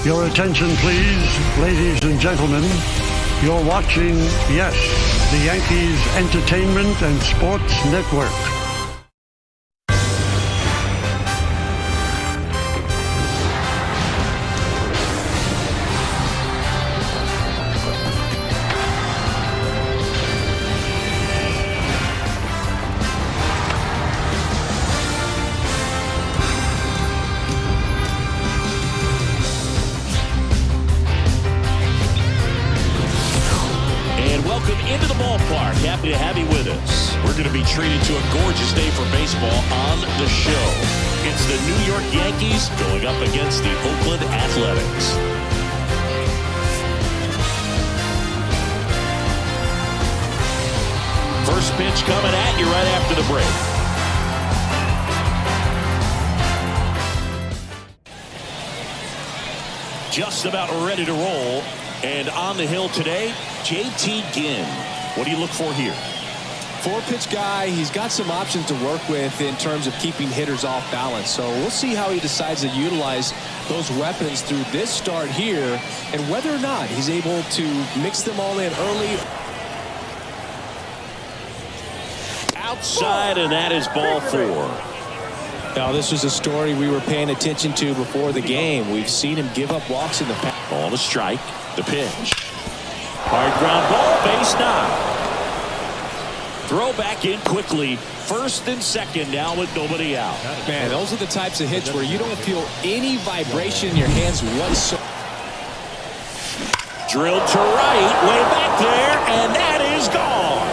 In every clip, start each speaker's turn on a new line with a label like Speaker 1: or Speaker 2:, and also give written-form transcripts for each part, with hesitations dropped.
Speaker 1: Your attention, please, ladies and gentlemen. You're watching, yes, the Yankees Entertainment and Sports Network.
Speaker 2: Into the ballpark. Happy to have you with us. We're going to be treated to a gorgeous day for baseball on the show. It's the New York Yankees going up against the Oakland Athletics. First pitch coming at you right after the break. Just about ready to roll. And on the hill today, J.T. Ginn. What do you look for here?
Speaker 3: Four-pitch guy. He's got some options to work with in terms of keeping hitters off balance. So we'll see how he decides to utilize those weapons through this start here and whether or not he's able to mix them all in early.
Speaker 2: Outside, and that is ball four.
Speaker 3: Now, this was a story we were paying attention to before the game. We've seen him give up walks in the past.
Speaker 2: Ball to strike. The pitch. Hard ground ball, base knock. Throw back in quickly. First and second now with nobody out.
Speaker 3: Man, those are the types of hits where you don't feel any vibration in your hands whatsoever.
Speaker 2: Drilled to right, way back there, and that is gone.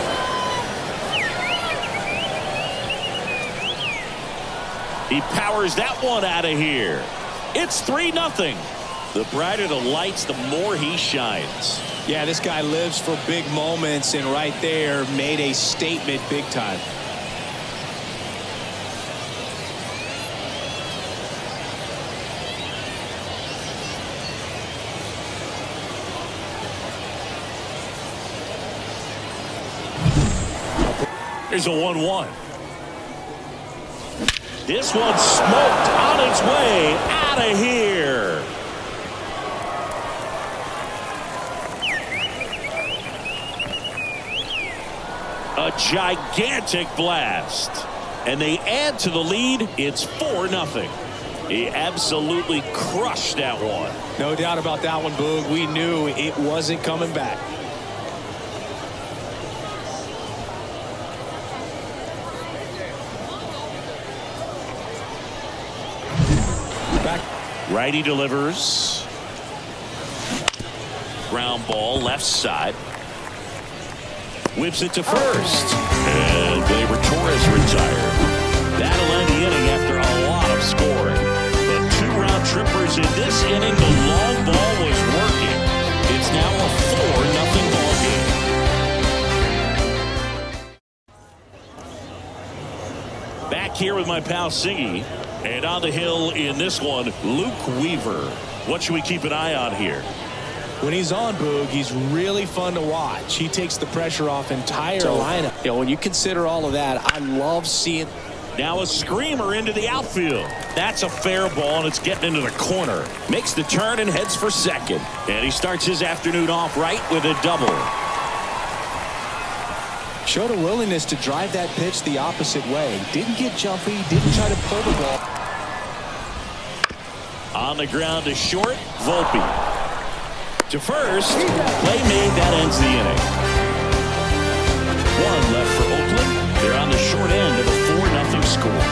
Speaker 2: He powers that one out of here. It's 3-0. The brighter the lights, the more he shines.
Speaker 3: Yeah, this guy lives for big moments, and right there made a statement big time.
Speaker 2: Here's a 1-1. This one's smoked on its way out of here. A gigantic blast. And they add to the lead. It's 4-0. He absolutely crushed that one.
Speaker 3: No doubt about that one, Boog. We knew it wasn't coming back.
Speaker 2: Righty delivers. Ground ball left side. Whips it to first. And Gleyber Torres retired. That'll end the inning after a lot of scoring. But 2 round trippers in this inning. The long ball was working. It's now a 4-0 ball game. Back here with my pal Siggy. And on the hill in this one, Luke Weaver. What should we keep an eye on here?
Speaker 3: When he's on, Boog, he's really fun to watch. He takes the pressure off entire lineup. You know, when you consider all of that, I love seeing.
Speaker 2: Now a screamer into the outfield. That's a fair ball, and it's getting into the corner. Makes the turn and heads for second. And he starts his afternoon off right with a double.
Speaker 3: Showed a willingness to drive that pitch the opposite way. Didn't get jumpy, didn't try to pull the ball.
Speaker 2: On the ground to short, Volpe. To first, play made, that ends the inning. 1 left for Oakland. They're on the short end of a 4-0 score.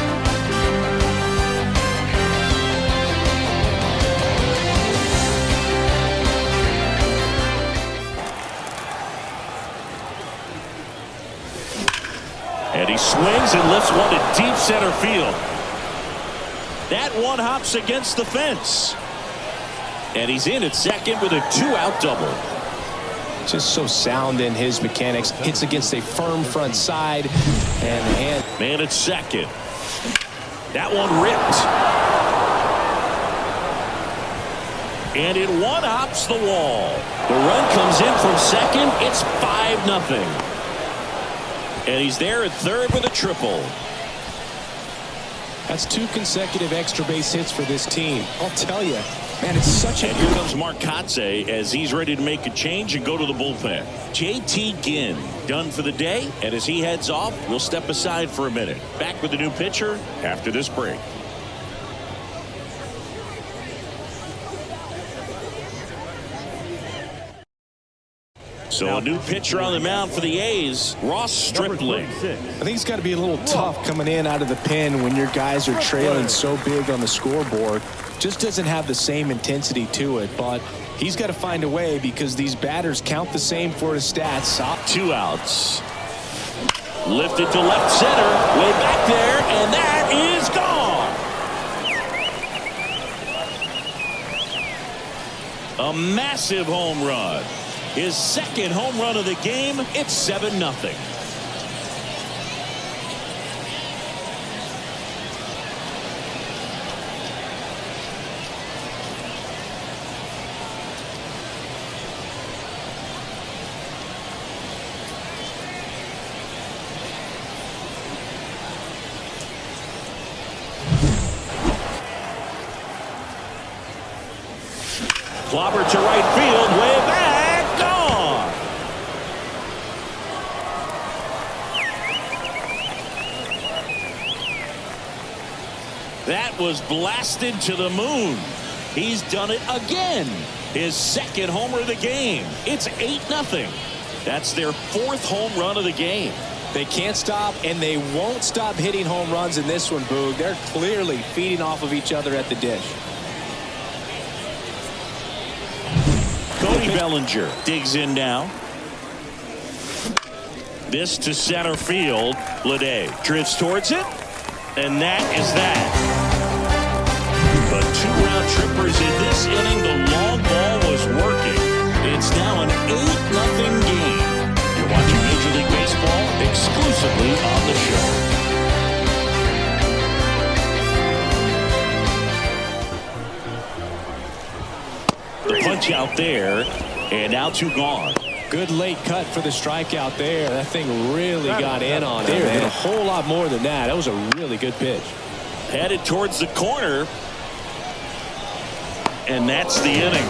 Speaker 2: And he swings and lifts one to deep center field. That one hops against the fence. And he's in at second with a 2-out double.
Speaker 3: Just so sound in his mechanics. Hits against a firm front side. And
Speaker 2: man at second. That one ripped. And it one-hops the wall. The run comes in from second. It's 5-0. And he's there at third with a triple.
Speaker 3: That's 2 consecutive extra base hits for this team. I'll tell you, Man, it's such a...
Speaker 2: And here comes Mark Kotze as he's ready to make a change and go to the bullpen. J.T. Ginn done for the day, and as he heads off, we'll step aside for a minute. Back with the new pitcher after this break. So a new pitcher on the mound for the A's, Ross Stripling.
Speaker 3: I think it's got to be a little tough coming in out of the pen when your guys are trailing so big on the scoreboard. Just doesn't have the same intensity to it, but he's got to find a way because these batters count the same for his stats.
Speaker 2: 2 outs. Lifted to left center, way back there, and that is gone. A massive home run. His second home run of the game. It's 7-0. Clobber to right field, way back, gone. That was blasted to the moon. He's done it again. His second homer of the game. It's 8-0. That's their 4th home run of the game.
Speaker 3: They can't stop, and they won't stop hitting home runs in this one, Boog. They're clearly feeding off of each other at the dish.
Speaker 2: Cody Bellinger digs in now. This to center field. Bleday drifts towards it, and that is that. But 2-round trippers in this inning. The long ball was working. It's now an 8-0 game. You're watching Major League Baseball exclusively on the show. The punch out there, and now 2 gone.
Speaker 3: Good late cut for the strikeout there. That thing really got in on him. There, did a whole lot more than that. That was a really good pitch.
Speaker 2: Headed towards the corner, and that's the inning.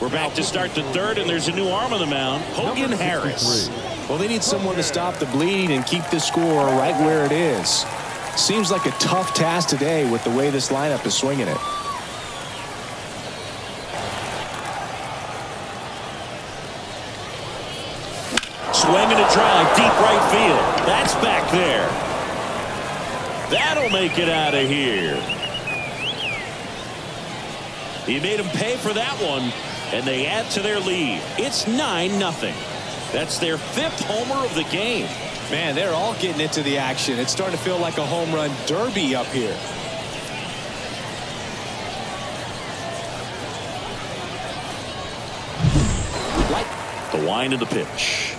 Speaker 2: We're back to start the 3rd, and there's a new arm on the mound, Hogan Harris.
Speaker 3: Well, they need someone to stop the bleed and keep the score right where it is. Seems like a tough task today with the way this lineup is swinging it.
Speaker 2: Swinging a drive, deep right field. That's back there. That'll make it out of here. He made him pay for that one, and they add to their lead. It's 9-0. That's their 5th homer of the game.
Speaker 3: Man, they're all getting into the action. It's starting to feel like a home run derby up here.
Speaker 2: The wind of the pitch.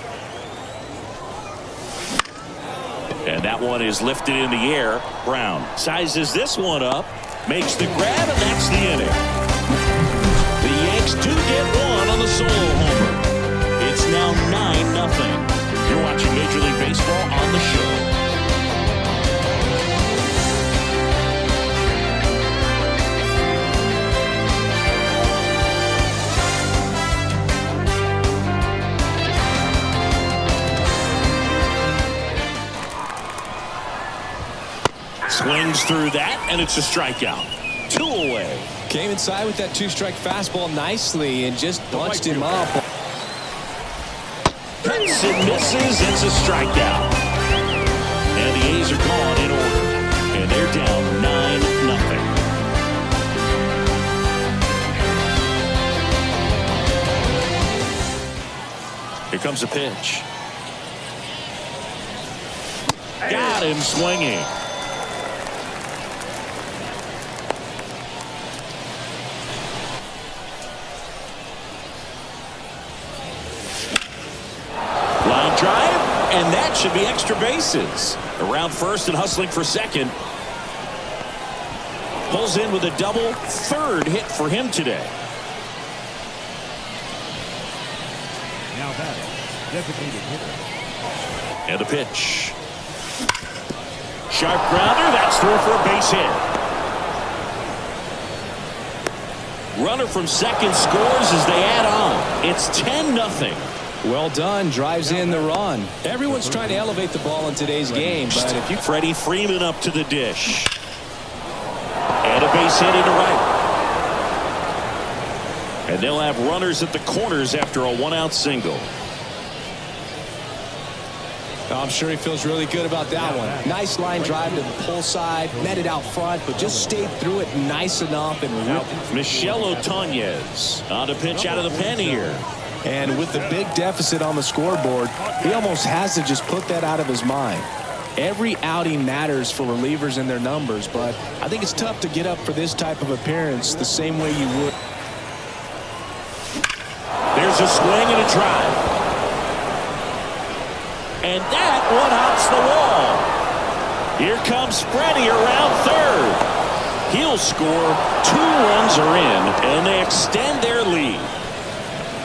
Speaker 2: And that one is lifted in the air. Brown sizes this one up, makes the grab, and that's the inning. The Yanks do get one on the solo homer. It's now 9-0. You're watching Major League Baseball on the show. Swings through that, and it's a strikeout. 2 away.
Speaker 3: Came inside with that 2-strike fastball nicely and just bunched him up.
Speaker 2: Cuts and misses. It's a strikeout. And the A's are gone in order. And they're down 9-0. Here comes a pitch. Got him swinging. Line drive, and that should be extra bases. Around first and hustling for second. Pulls in with a double, third hit for him today.
Speaker 4: Now batting, designated hitter.
Speaker 2: And the pitch. Sharp grounder, that's through for a base hit. Runner from second scores as they add on. It's 10-0.
Speaker 3: Well done. Drives in the run. Everyone's trying to elevate the ball in today's game, but if you...
Speaker 2: Freddie Freeman up to the dish. And a base hit into right. And they'll have runners at the corners after a one-out single.
Speaker 3: I'm sure he feels really good about that one. Nice line drive to the pull side, met it out front, but just stayed through it nice enough and ripped.
Speaker 2: Michel Otanez on a pitch out of the pen here.
Speaker 3: And with the big deficit on the scoreboard, he almost has to just put that out of his mind. Every outing matters for relievers and their numbers, but I think it's tough to get up for this type of appearance the same way you would.
Speaker 2: There's a swing and a drive. And that one hops the wall. Here comes Freddie around third. He'll score. 2 runs are in, and they extend their lead.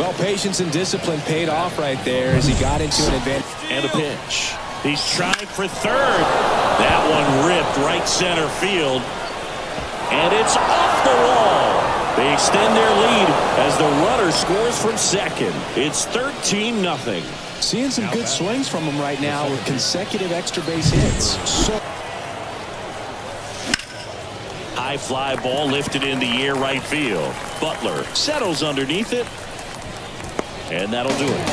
Speaker 3: Well, patience and discipline paid off right there as he got into an advantage.
Speaker 2: And a pitch. He's trying for third. That one ripped right center field. And it's off the wall. They extend their lead as the runner scores from second. It's 13-0.
Speaker 3: Seeing some good swings from him right now with consecutive extra base hits.
Speaker 2: High fly ball lifted in the air right field. Butler settles underneath it. And that'll do it.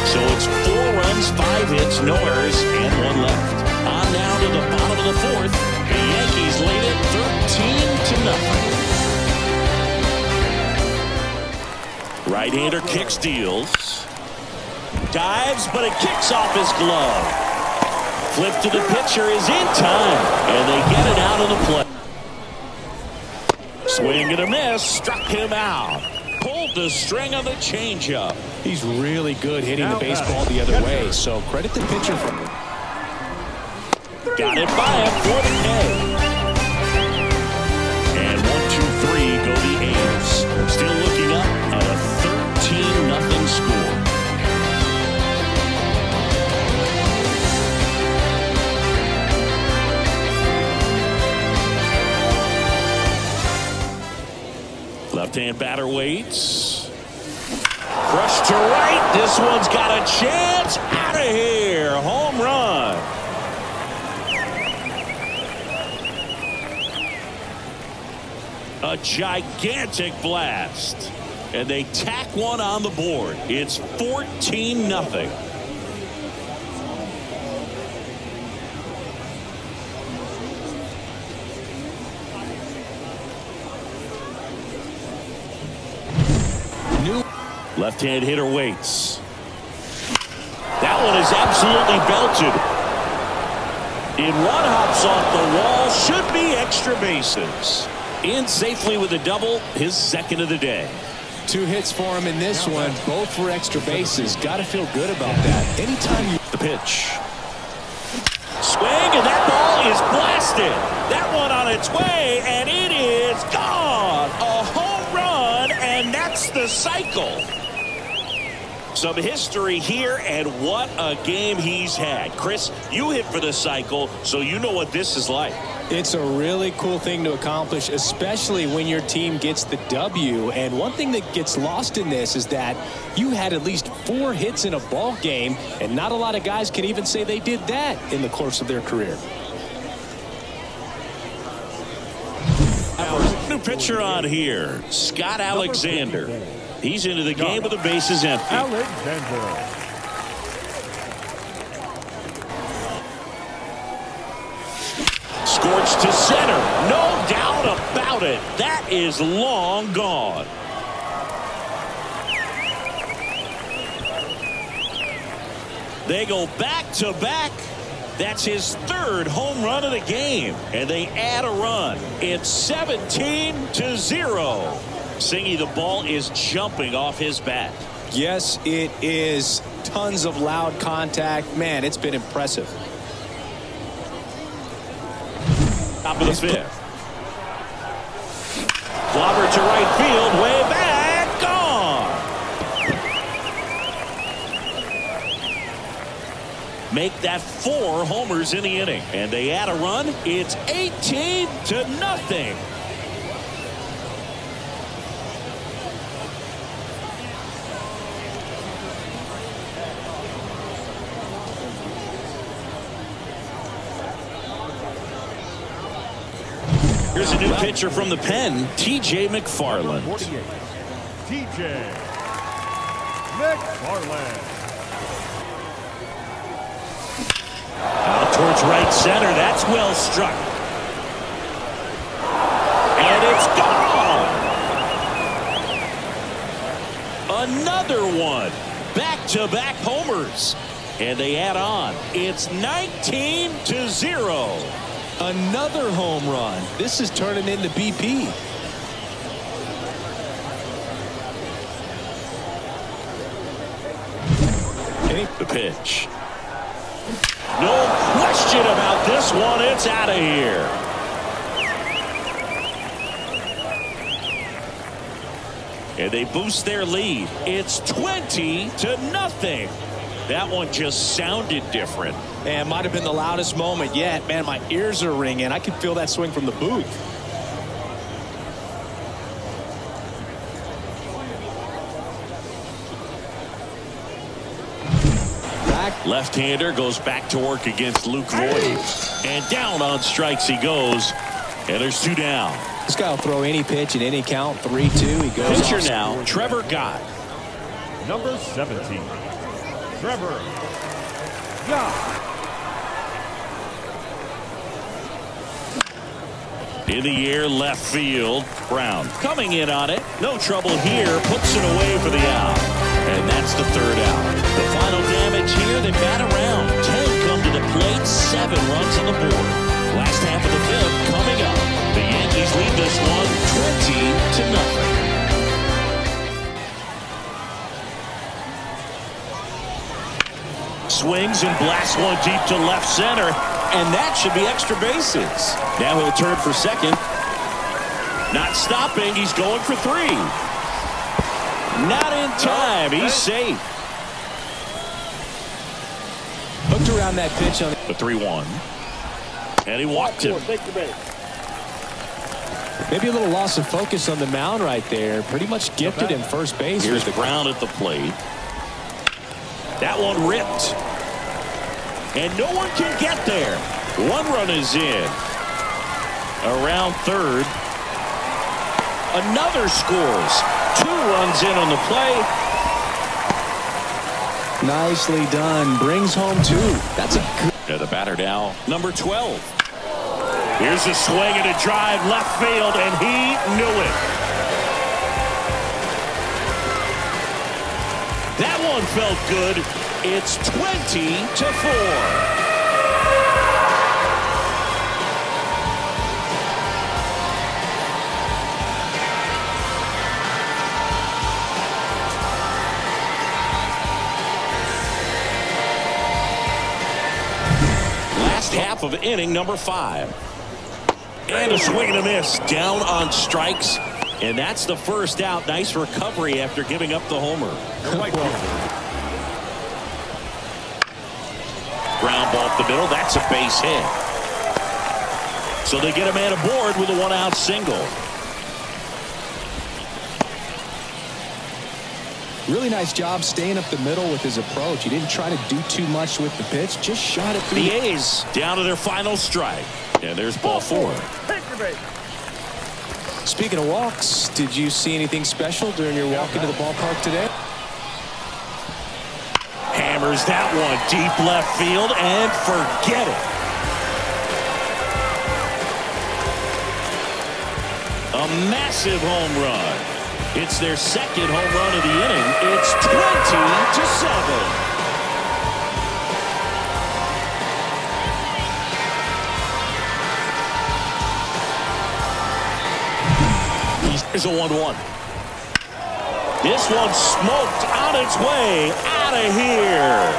Speaker 2: So it's 4 runs, 5 hits, no errors, and 1 left. On now to the bottom of the 4th. The Yankees lead it 13-0. Right-hander kicks, deals. Dives, but it kicks off his glove. Flip to the pitcher is in time, and they get it out of the play. Swing and a miss, struck him out. Pulled the string on the changeup.
Speaker 3: He's really good hitting the baseball the other way, so credit the pitcher for him.
Speaker 2: Got it by him for the K. And 1-2-3 go the A's. Still looking up at a 13-0 score. Left-hand batter waits. Crushed to right. This one's got a chance. Out of here. Home run. A gigantic blast. And they tack one on the board. It's 14-0. Left-hand hitter waits. That one is absolutely belted. In one hops off the wall. Should be extra bases. In safely with a double, his second of the day.
Speaker 3: 2 hits for him in this one, both for extra bases. Got to feel good about that. Anytime you...
Speaker 2: The pitch. Swing, and that ball is blasted. That one on its way, and it is gone. A home run, and that's the cycle. Some history here, and what a game he's had. Chris, you hit for the cycle, so you know what this is like.
Speaker 3: It's a really cool thing to accomplish, especially when your team gets the W. And one thing that gets lost in this is that you had at least 4 hits in a ball game, and not a lot of guys can even say they did that in the course of their career.
Speaker 2: New pitcher on here, Scott Alexander. He's into the game with the bases empty.
Speaker 4: Alexander.
Speaker 2: Scorched to center. No doubt about it. That is long gone. They go back to back. That's his 3rd home run of the game. And they add a run. It's 17-0. Singy, the ball is jumping off his bat.
Speaker 3: Yes, it is. Tons of loud contact. Man, it's been impressive.
Speaker 2: top of the fifth. Clobber to right field, way back, gone. Make that 4 homers in the inning, and they add a run. It's 18-0. Here's a new pitcher from the pen, T.J. McFarland.
Speaker 4: 48. T.J. McFarland.
Speaker 2: Out towards right center. That's well struck. And it's gone. Another one. Back-to-back homers. And they add on. It's 19-0.
Speaker 3: Another home run. This is turning into BP.
Speaker 2: The pitch. No question about this one. It's out of here. And they boost their lead. It's 20-0. That one just sounded different.
Speaker 3: Man, might have been the loudest moment yet. Man, my ears are ringing. I can feel that swing from the booth.
Speaker 2: Left-hander goes back to work against Luke Voigt. And down on strikes he goes. And there's 2 down.
Speaker 3: This guy will throw any pitch in any count. 3-2. He goes
Speaker 2: Pitcher
Speaker 3: off.
Speaker 2: now, Trevor Gott.
Speaker 4: Number 17. Trevor Gott.
Speaker 2: In the air, left field. Brown coming in on it. No trouble here. Puts it away for the out. And that's the 3rd out. The final damage here, they bat around. 10 come to the plate, 7 runs on the board. Last half of the 5th coming up. The Yankees lead this one 20-0. Swings and blasts one deep to left center. And that should be extra bases. Now he'll turn for second. Not stopping. He's going for 3. Not in time. He's safe.
Speaker 3: Hooked around that pitch on
Speaker 2: The 3-1. And he walked him.
Speaker 3: maybe a little loss of focus on the mound right there. Pretty much gifted him first base.
Speaker 2: Here's Brown at the plate. That one ripped. And no one can get there. 1 run is in. Around third. Another scores. 2 runs in on the play.
Speaker 3: Nicely done. Brings home 2. That's a good.
Speaker 2: To the batter now, number 12. Here's a swing and a drive left field, and he knew it. That one felt good. It's 20-4. Half of inning number 5. And a swing and a miss down on strikes. And that's the first out. Nice recovery after giving up the homer. Ground ball up the middle. That's a base hit. So they get a man aboard with a 1-out single.
Speaker 3: Really nice job staying up the middle with his approach. He didn't try to do too much with the pitch. Just shot it through.
Speaker 2: The A's down to their final strike. And there's ball 4.
Speaker 3: Speaking of walks, did you see anything special during your walk into the ballpark today?
Speaker 2: Hammers that one deep left field and forget it. A massive home run. It's their second home run of the inning. It's 20-7. Here's a 1-1. This one smoked on its way out of here.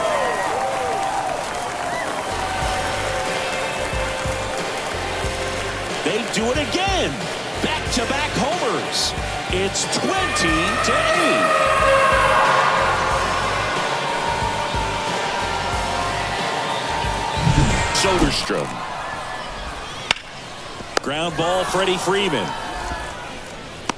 Speaker 2: They do it again. Back-to-back homers. It's 20-8. Soderstrom. Ground ball, Freddie Freeman.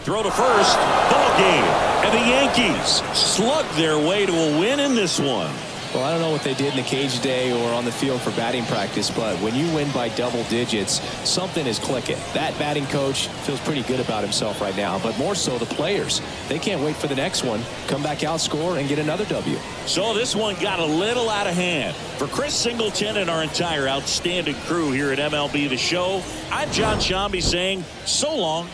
Speaker 2: Throw to first. Ball game. And the Yankees slug their way to a win in this one.
Speaker 3: Well, I don't know what they did in the cage today or on the field for batting practice, but when you win by double digits, something is clicking. That batting coach feels pretty good about himself right now, but more so the players. They can't wait for the next one. Come back out, score, and get another W.
Speaker 2: So this one got a little out of hand. For Chris Singleton and our entire outstanding crew here at MLB The Show, I'm John Shambi saying so long.